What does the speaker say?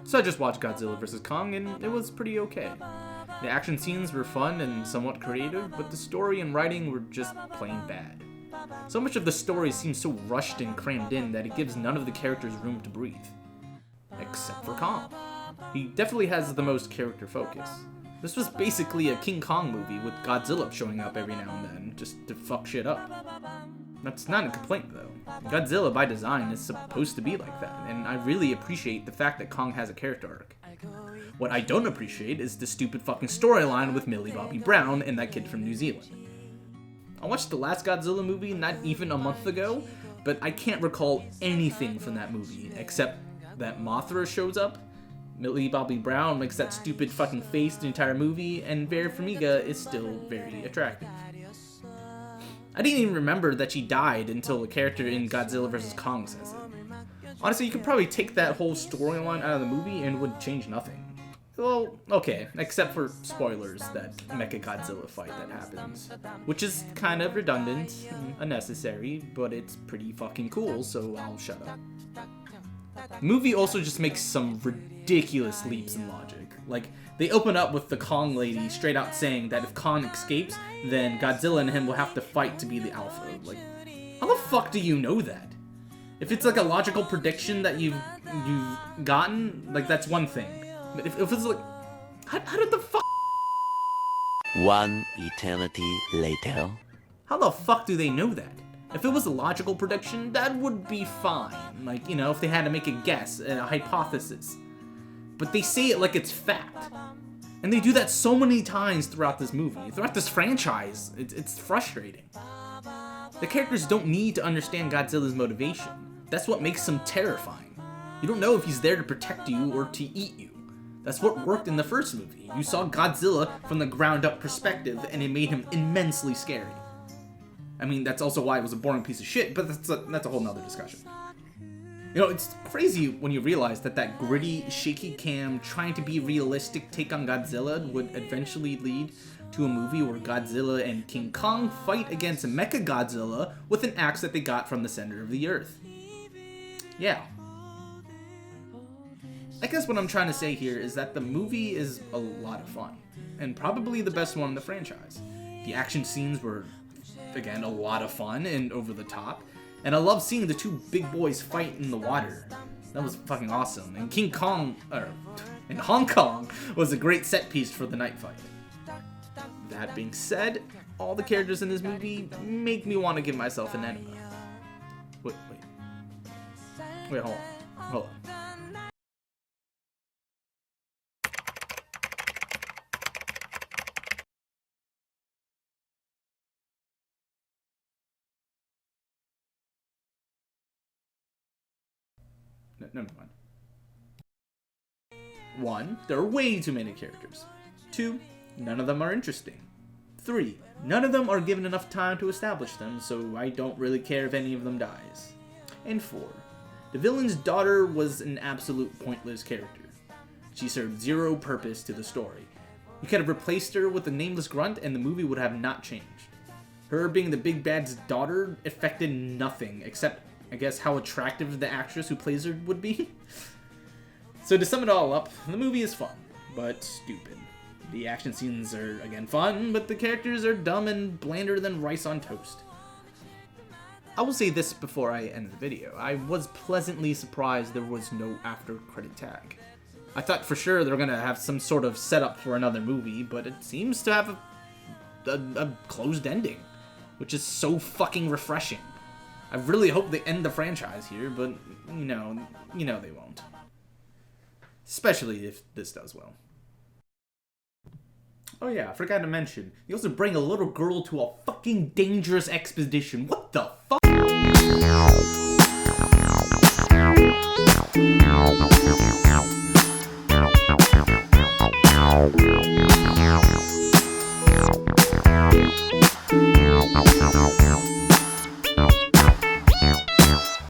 So I just watched Godzilla vs. Kong, and it was pretty okay. The action scenes were fun and somewhat creative, but the story and writing were just plain bad. So much of the story seems so rushed and crammed in that it gives none of the characters room to breathe. Except for Kong. He definitely has the most character focus. This was basically a King Kong movie with Godzilla showing up every now and then, just to fuck shit up. That's not a complaint though. Godzilla by design is supposed to be like that, and I really appreciate the fact that Kong has a character arc. What I don't appreciate is the stupid fucking storyline with Millie Bobby Brown and that kid from New Zealand. I watched the last Godzilla movie not even a month ago, but I can't recall anything from that movie except that Mothra shows up, Millie Bobby Brown makes that stupid fucking face the entire movie, and Vera Farmiga is still very attractive. I didn't even remember that she died until a character in Godzilla vs. Kong says it. Honestly, you could probably take that whole storyline out of the movie and it would change nothing. Well, okay, except for spoilers, that Mechagodzilla fight that happens. Which is kind of redundant, unnecessary, but it's pretty fucking cool, so I'll shut up. The movie also just makes some ridiculous leaps in logic. Like, they open up with the Kong lady straight out saying that if Kong escapes, then Godzilla and him will have to fight to be the alpha. Like, how the fuck do you know that? If it's like a logical prediction that you've gotten, like, that's one thing. But if it's like, how did the fuck? One eternity later. How the fuck do they know that? If it was a logical prediction, that would be fine. Like, you know, if they had to make a guess, a hypothesis. But they say it like it's fact. And they do that so many times throughout this movie, throughout this franchise. It's frustrating. The characters don't need to understand Godzilla's motivation. That's what makes him terrifying. You don't know if he's there to protect you or to eat you. That's what worked in the first movie. You saw Godzilla from the ground up perspective, and it made him immensely scary. I mean, that's also why it was a boring piece of shit, but that's a whole nother discussion. You know, it's crazy when you realize that gritty, shaky cam, trying to be realistic take on Godzilla would eventually lead to a movie where Godzilla and King Kong fight against Mechagodzilla with an axe that they got from the center of the earth. Yeah. I guess what I'm trying to say here is that the movie is a lot of fun, and probably the best one in the franchise. The action scenes were, again, a lot of fun and over the top, and I love seeing the two big boys fight in the water. That was fucking awesome, and Hong Kong was a great set piece for the night fight. That being said, all the characters in this movie make me want to give myself an enema. Wait, hold on. Never mind. 1. There are way too many characters. 2. None of them are interesting. 3. None of them are given enough time to establish them, so I don't really care if any of them dies. And 4. The villain's daughter was an absolute pointless character. She served zero purpose to the story. You could have replaced her with a nameless grunt and the movie would have not changed. Her being the big bad's daughter affected nothing except, I guess, how attractive the actress who plays her would be. So to sum it all up, the movie is fun, but stupid. The action scenes are, again, fun, but the characters are dumb and blander than rice on toast. I will say this before I end the video. I was pleasantly surprised there was no after-credit tag. I thought for sure they were going to have some sort of setup for another movie, but it seems to have a closed ending, which is so fucking refreshing. I really hope they end the franchise here, but you know they won't. Especially if this does well. Oh yeah, I forgot to mention, you also bring a little girl to a fucking dangerous expedition. What the fuck?